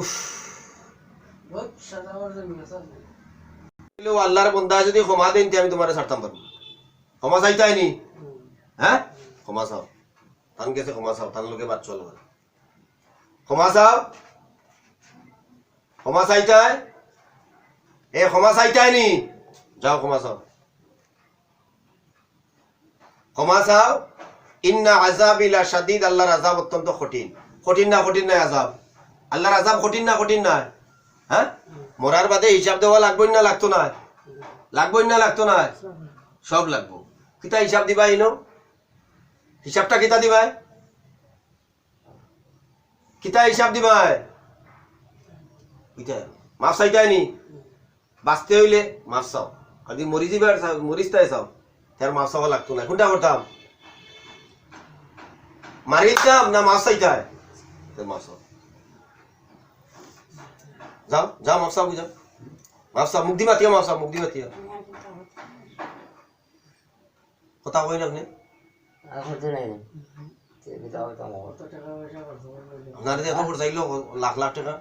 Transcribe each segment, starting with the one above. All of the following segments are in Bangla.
উফ আল্লাহর বন্দা যদি ক্ষমা দেন আমি তোমার ছাড়তাম পারবো। ক্ষমা চাইতাই নি? হ্যাঁ ক্ষমা চাও, তান গেছে ক্ষমা চাও, তান লোকে বাদ চলো ক্ষমা চাও, ক্ষমা চাইতাই এ ক্ষমা চাইতাই নি? যাও ক্ষমা চাও, ক্ষমা চাও। ইন্না আযাবি লাশাদীদ, আল্লাহর আযাব অত্যন্ত কঠিন। কঠিন না কঠিন নাই আযাব? আল্লাহর আযাব কঠিন না কঠিন নাই? হ্যাঁ মরার বাদে হিসাব দেওয়া লাগবই না লাগতো না? লাগবই না লাগতো না? সব লাগবো। কিতা হিসাব দিবা ইনো? হিসাবটা কিতা দিবাই? কিতা হিসাব দিবাই? মাফ চাইতাই নি? বাঁচতে হইলে মাফ চাও, যদি মরি যাবার মরিস্তায় চাও তার মাফ চাওয়া লাগতো না। কোনটা করতাম? মারিতাম না মাফ চাইতাই? মাফ চাও, যাও যাও মাফ চাও, বুঝাও মাফ চাও, মুখ দি মাতিয়া মাফ চাও, মুখ দি মাতিয়া কথা কই না আপনি? আপনার এত করে চাইলো লাখ লাখ টাকা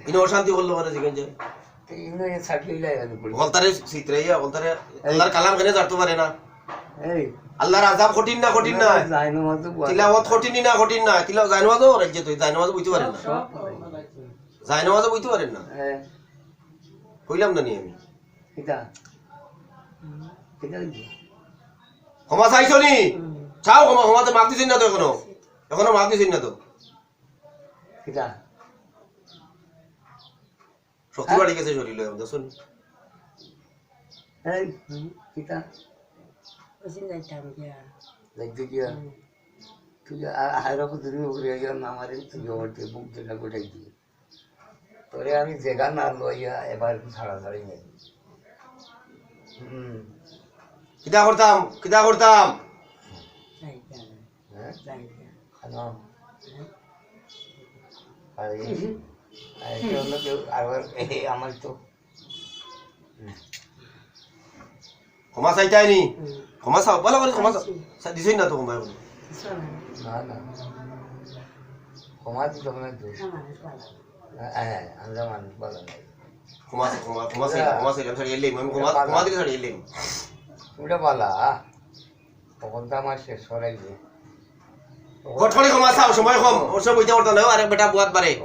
ইনো অশান্তি করলো মানে জিজ্ঞেস যে হলতারে চিত্রাইয়া হলতারে আল্লাহর কালাম কেন জানতে পারে না? আল্লাহর আযাব কঠিন না কঠিন না? তিলাওয়াত কঠিন না কঠিন না? তিলাওয়াত জায়নামাজও রাজ্যে তুই জায়নামাজও বুঝতে পারেন না? জায়নামাজও বুঝতে পারেন না? কইলাম না নি আমি? ক্ষমা চাইছো নি? চাও ক্ষমা, ক্ষমাতে মাফ দিছেন না তো এখনো? এখনো মাফ দিছেন না তো? শক্তি বাড়ি গেছে শরীরে দেখুন। তোরে আমি জায়গা না লইয়া এবার ছাড়াছাড়ি নেই। কিতা করতাম কিতা করতাম? আমার তো ক্ষমা চাইতাই নি? ক্ষমা চাও ভালো করে, ক্ষমা চাও দিছই না তো ক্ষমা? না না ক্ষমা দিতে হবে না তো। হ্যাঁ আমরা মানুষ ভালো নাই। ক্ষমা ক্ষমা ক্ষমা চাই, ক্ষমা চাইলাম ছাড়ি এলেই আমি ক্ষমা ক্ষমা দিলে ছাড়ি এলেই ওটা পালা তখন তো আমার শেষ করাইবে। ঘটফড়ি ক্ষমা চাও, সময় কম, ওর সব বইতে করতে না আরেক বেটা বুয়াত বাড়ে। এই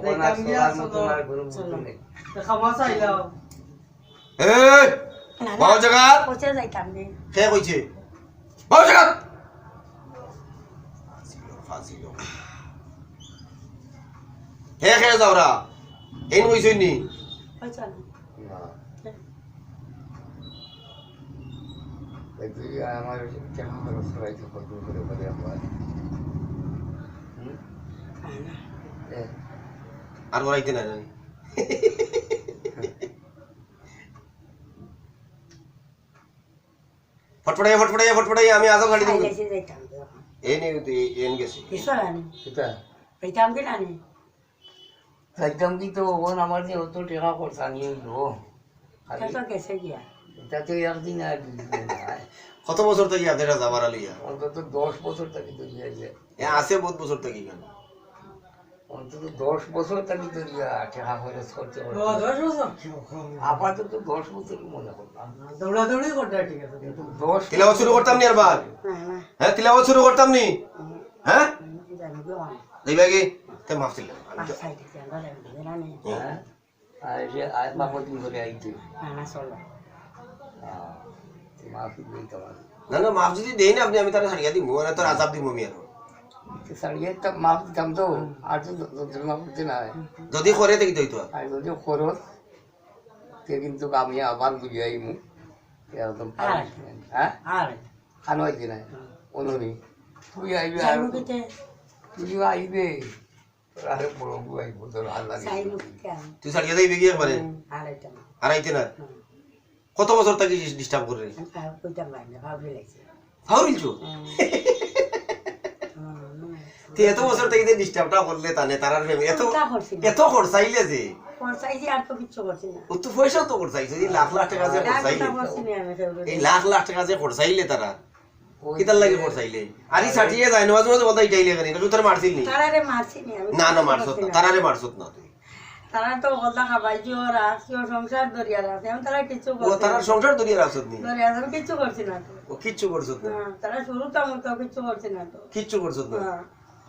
বাও জায়গা কোচে যাইতাম রে কে কইছে বাও জায়গা ফাজিল হে হে যাওরা এই কইছই নি? কইছো না আমার কেমন খরচ করাইছে কত করে বলে আমার আর বলাইতে না জানি ফটফটাই ফটফটাই ফটফটাই আমি আজও গাড়ি দিব। গেছে যাইতাম এই নে এন গেছে কিসো রানি সেটা যাইতাম কি রানি একদম কি তো ওন আমার যে অত টাকা খরচা নিয়ে গো কত গেছে গিয়া এটা তো একদিন আর দুদিন না কত বছর থেকে আপনারা যাবার আলিয়া? অন্তত 10 বছর থেকে তো গিয়েছে। এ আছে বহুত বছর থেকে কেন? অন্তত 10 বছর থেকে তো টাকা খরচ করতে হবে। 10 বছর আপাতত 10 বছর মনে করলাম দৌড়াদৌড়ি করতে ঠিক আছে কিন্তু 10 তিলাওয়াত শুরু করতাম নি আরবার? হ্যাঁ তিলাওয়াত শুরু করতাম নি? হ্যাঁ দেখবে কি তে মাফ দিলাম আমি তো হ্যাঁ আর যে আজ বাপত করে আইতে মাফি দিই তোমার না না মাফ যদি দেই না আপনি আমি তার ছাড়িয়ে দিব মানে তোর আযাব দিব আমি আর সারিয়ে তো মাফ দিতাম তো আর তো মাফ দিতে না যদি করে দেখি তো আর যদি খরচ তে কিন্তু আমি আবার বুঝাই মু একদম হ্যাঁ খানো আইতে না অনুনি তুই আইবে আর তুইও আইবে আরে বড় বুয়াই বদল আর লাগে তুই ছাড়িয়ে যাইবি কি একবারে? আর আইতে না? কত বছর থেকে ডিস্টার্ব করে রে? ফাউরিলছো তুই এত বছর থেকে যে ডিস্টার্বটা করলে তানে তারার ফ্যামিলি এত এত খরচাইলে যে করছাইছি আর তো কিচ্ছু করছি না ও তো পয়সাও তো খরচাইছে এই লাখ লাখ টাকা যে খরচাইলে করছি না আমি সেগুলো এই লাখ লাখ টাকা যে খরচাইলে তারা কিতার লাগে খরচাইলে আর এই ছাটিয়ে যায় না মাঝে মাঝে বলতে এইটাইলে কেন এটা তোর মারছিল নি তারারে মারছি না আমি না না মারছত না তারারে মারছত না তুই তারা তো কথা খাবাইছি ওরা কেউ সংসার দরিয়া আছে আমি তারা কিছু ও করছি তারা সংসার দরিয়া রাখছত নি দরিয়া আমি কিছু করছি না তো ও কিচ্ছু করছত না তারা শুরু তো আমার তো কিছু করছি না তো কিচ্ছু করছত না হ্যাঁ।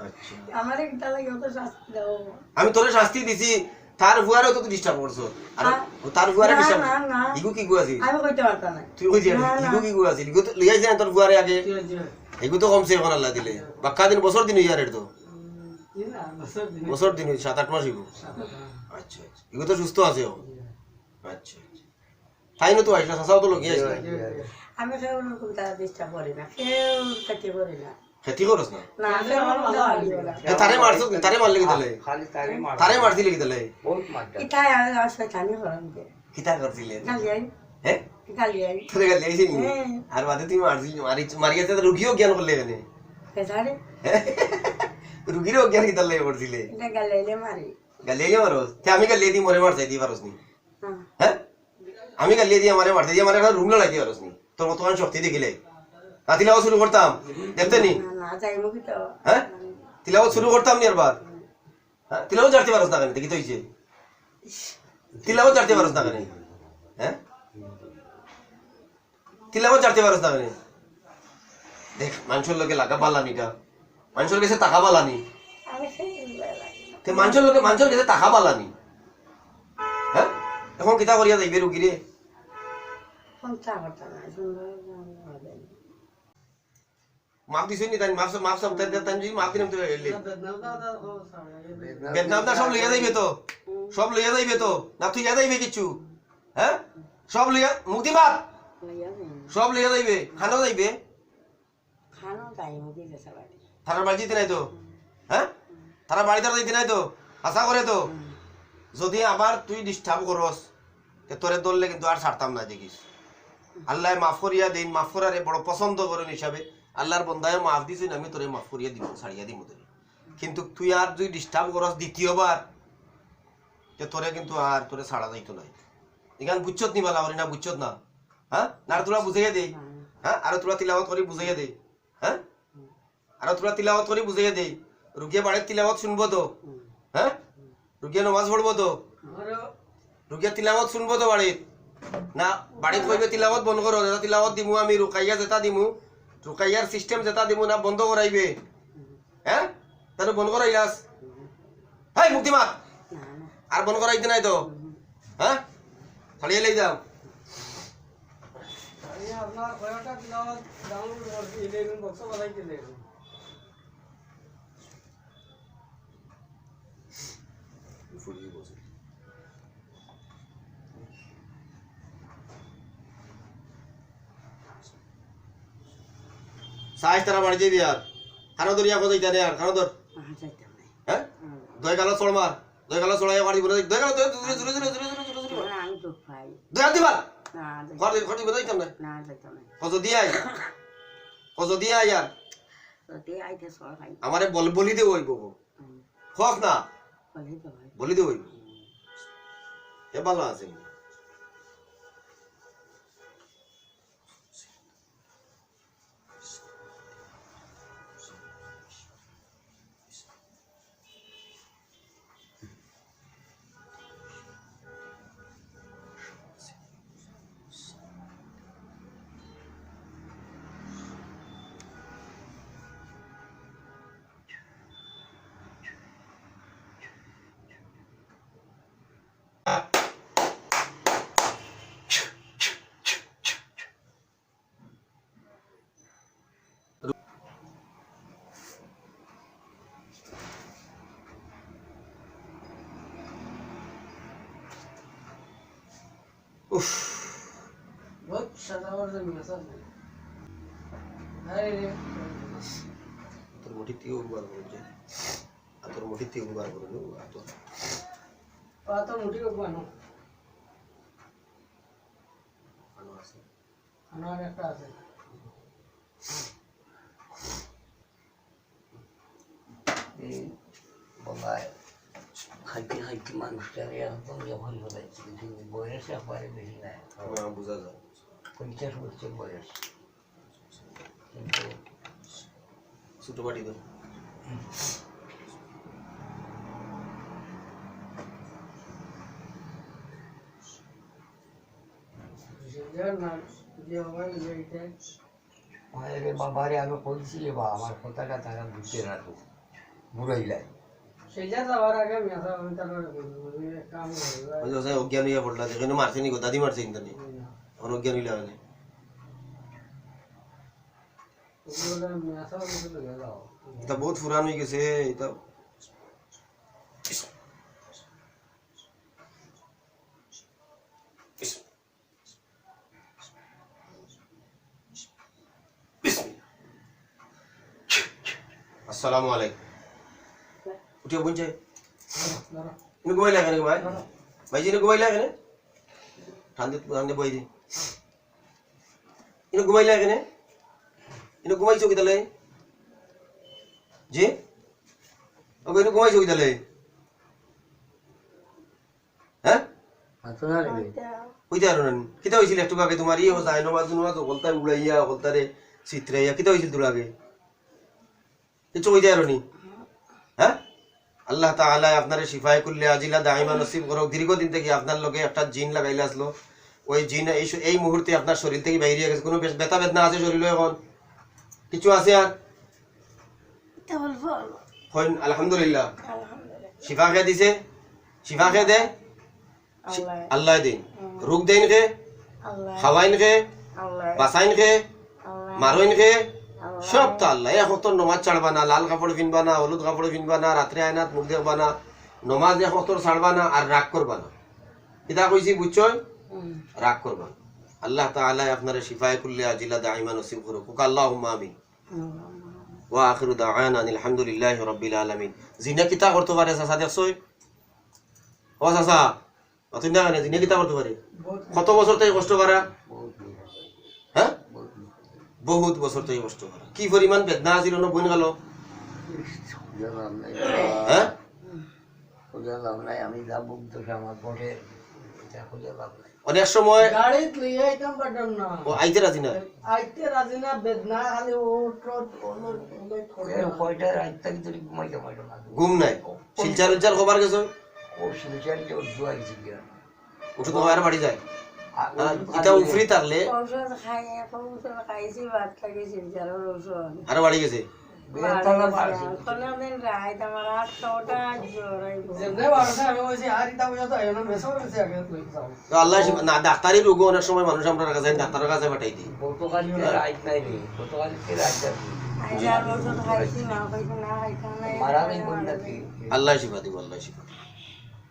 আচ্ছা আমার একটা লাগে অত শাস্তি দাও আমি তোরে শাস্তি দিছি তার বুয়ারও তো ডিস্টার্ব করছো আর ও তার বুয়ারে না, ডিস্টার্ব না, না। ইগু কি গু আছে আমি কইতে পারতাম না তুই কই দিয়া না, না। ইগু কি গু আছে ইগু তো লিয়াই যায় তোর বুয়ারে আগে ইগু তো কমছে এখন আল্লাহ দিলে বাক্কা দিন বছর দিন ইয়ার তো বছর দিন 7-8 মাস ইগু আচ্ছা আচ্ছা ইগু তো সুস্থ আছে ও আচ্ছা আচ্ছা তাই না তো আইসা সাসাও তো লগিয়ে আইসা আমি কেউ ওরকম তারা ডিস্টার্ব করি না কেউ ক্ষতি করি না খেতি করছ না না কেউ ওরকম তারা দিও না। তারে মারছ তারে মারলে কি দিলে খালি তারে মার তারে মারছিলে কি দিলে বহুত মারটা ইটাই আর শয়তানি হরম দে কিতা করছিলে গালি আই হ্যাঁ গালি আই তোরে গালি আইছিস নি হ্যাঁ। আর বাদে তুই মারিয়াতে রুগীও জ্ঞান করলে কেন পেছারে রুগীরও জ্ঞান কিতা লাগে করছিলে এটা গালি আইলে মারি গালি আইলে মারস তে আমি গালি দিয়ে মরে মারতে দি পারস নি হ্যাঁ হ্যাঁ আমি গালি দিয়ে মারে মারতে দিয়ে মারে রুম লড়াই দিয়ে পারস নি তোর মতমান শক্তি দেখিলে তিলাও শুরু করতাম দেখতে নি না না যাই মুখি তো হ্যাঁ তিলাও শুরু করতাম নি আরবার হ্যাঁ তিলাও জানতে পারস না কেন দেখি তো হইছে তিলাও জানতে পারস না কেন হ্যাঁ তিলাও জানতে পারস না কেন দেখ মানুষের লোকে লাগা বালানিটা মানুষের কাছে টাকা বালানি আমি সেই লাগে তে মানুষের কাছে টাকা বালানি হ্যাঁ এখন কিতা করিয়া যাইবে রুগীরে কোন চা করতাম না সুন্দর হবে মাপ দিছই নি তাই মাপ সব তাই যদি মাপ দিলাম তো এলে বেদনামটা সব লইয়া যাইবে তো সব লইয়া যাইবে তো না তুই ইয়া যাইবে কিছু হ্যাঁ সব লইয়া মুক্তি মাপ লইয়া যাই সব লইয়া যাইবে খানো যাইবে খানো যাই মুখি যে সবাই তারার বাড়ি দিতে নাই তো হ্যাঁ তারা বাড়ি তারা দিতে নাই তো আশা করে তো যদি আবার তুই ডিস্টার্ব করস তে তোরে ধরলে কিন্তু আর ছাড়তাম না দেখিস আল্লাহ মাফ করিয়া দিন মাফ করারে বড় পছন্দ করেন হিসাবে আল্লাহর বন্দায় মাফ দিছি আমি তোরে মাফ করিয়া দিব ছাড়িয়া দিব তোরে কিন্তু তুই আর তুই ডিস্টার্ব করস দ্বিতীয়বার তে তোরে কিন্তু আর তোরে ছাড়া যাইতো নাই এখান বুঝছত নি বালা করি না বুঝছত না হ্যাঁ না আর তোরা বুঝাইয়া দে হ্যাঁ আর তোরা তিলাওয়াত করে বুঝাইয়া দে হ্যাঁ আর তোরা তিলাওয়াত করে বুঝাইয়া দে রুগিয়া বাড়ির তিলাওয়াত শুনবো তো হ্যাঁ রুগিয়া নমাজ পড়বো তো রুগিয়া তিলাওয়াত শুনবো তো বাড়ির না বাড়িত কইবে তিলাওয়াত বন্ধ করো যেটা তিলাওয়াত দিমু আমি রুকাইয়া যেটা দিমু রুকাইয়ার সিস্টেম যেটা দিমু না বন্ধ করাইবে হ্যাঁ তাহলে বন্ধ করাইলাস হাই মুক্তিমাত না না আর বন্ধ করাইতে নাই তো হ্যাঁ ছাড়িয়ে লই যাও আপনার কয়টা তিলাওয়াত ডাউনলোড করছি 11 বক্স বানাইতে দেন সাইজ তারা বাড়ি যাইবি আর খানো দরিয়া কোথায় জানে আর খানো দর যাইতাম না হ্যাঁ দই গালো চড় মার দই গালো চড়াইয়া বাড়ি বলে দই গালো জুরে জুরে জুরে জুরে জুরে জুরে জুরে না আমি দুঃখ পাই দই আর দিবা না ঘর দিব যাইতাম না না যাইতাম না কত দিয়া আর তো তে আইতে সর খাই আমারে বলি দে হইব খোক না বলি তো ভাই বলি দে হইব এ ভালো আছে উফ বহুত সাজাবার জন্য মেসাজ আরে তোর মুঠি থেকে উবার করে যে আর তোর মুঠি থেকে উবার করে নো আর তো পাতা মুঠি বানো আনো আছে আনার একটা আছে এই বলায় খাইতে খাইতে মানুষটা একদম যখন বলাইছে কিন্তু বয়স একবারে বেশি নাই বোঝা যায় 50 বছর বয়স কিন্তু ছোট বাটি তো মায়ের বাবারে আমি বলছি বা আমার কথাটা তারা বুঝতে রাখো বুড়াইলাই সেটা যাওয়ার আগে মেসা আমি তারপরে কাম করে অজ্ঞান হইয়া পড়লা যেখানে মারছে নি দাদি মারছে কিন্তু নি এখন অজ্ঞান হইলা মানে মেসা করে যাও এটা বহুত পুরান হয়ে গেছে এটা আসসালামু আলাইকুম উঠিও বুঝছে ইনু ঘুমাইলা কেন ভাই ভাইজি ইনু ঘুমাইলা কেন ঠান্ডা ঠান্ডা বই দি ইনু ঘুমাইলা কেন ইনু ঘুমাইছো কি তাহলে জি ওকে ইনু ঘুমাইছো কি তাহলে হ্যাঁ মাথা লাগে কইতে আর না কিতা হইছিল একটু আগে তোমার ইয়ে যায় নমাজ নমাজ বলতা উড়াইয়া বলতারে চিত্রাইয়া কিতা হইছিল তোর আগে কিছু কইতে আর নি হ্যাঁ আল্লাহ তাআলা আপনারে শিফায়ে কুল্লি আজিলা দাইমা নসিব করুক দীর্ঘদিন থেকে আপনার লগে একটা জিন লাগাইলা আসলো ওই জিন এই মুহূর্তে আপনার শরীর থেকে বাইরে গেছে কোনো ব্যথা বেদনা আছে শরীরে এখন কিছু আছে আর কইন আলহামদুলিল্লাহ শিফা কে দিছে শিফা কে দে আল্লাহ দিন রোগ দেন কে খাওয়াইন কে বাসাইন কে মারইন কে সব তো আল্লাহ এখন তো নমাজ ছাড়বা না লাল কাপড় কিনবা না হলুদ কাপড় কিনবা না রাত্রে আয়নাত মুখ দেখবা না নমাজ এখন তোর ছাড়বা না আর রাগ করবা না কিতা কইছি বুঝছো রাগ করবা না আল্লাহ তাআলা আপনারে শিফায়ে কুল্লি আজিলা দাইমা নসিব করুক আল্লাহুম্মা আমিন ওয়া আখিরু দাওয়ানা আলহামদুলিল্লাহি রাব্বিল আলামিন জিনা কিতা করতে পারে চাচা দেখছই ও চাচা অতই না কেন জিনা কিতা করতে পারে কত বছর থেকে কষ্ট করা হ্যাঁ বহুত বছর থেকে কষ্ট করা কি পরিমাণ বেদনা আছিল না বইন গেল হ্যাঁ আমি যা বুঝতে আমার পরে অনেক সময় গাড়িত লইয়া আইতাম পারতাম না ও আইতে রাজি না আইতে রাজি না বেদনা খালি কয়টা রাত থেকে ধরে ঘুমাইতে পারো না ঘুম নাই শিলচার উজ্জাল খবর গেছ ও শিলচারিতে জোয়াই ছিল উঠে তোমার বাড়ি যায় এটা উফরি থাকলে ঔষধ খাই ঔষধ খাইছি ভাত খাইছি যার ঔষধ আর বাড়ি গেছে কোনদিন রাত আমার 8টা জ্বর আইব যেমনে বারোটা আমি কইছি আর ইতা বুঝা তো আইও না মেসো কইছি আগে লই যাও তো আল্লাহ না ডাক্তারি রোগ অনেক সময় মানুষ আমরা কাছে ডাক্তারের কাছে পাঠাই দিই গতকালকে রাত নাই রে গতকালকে রাত যাবে যার ঔষধ খাইছি না কইছি না খাইতাম না মারা নাই বন্ধ কি আল্লাহ শিফা দিব আল্লাহ শিফা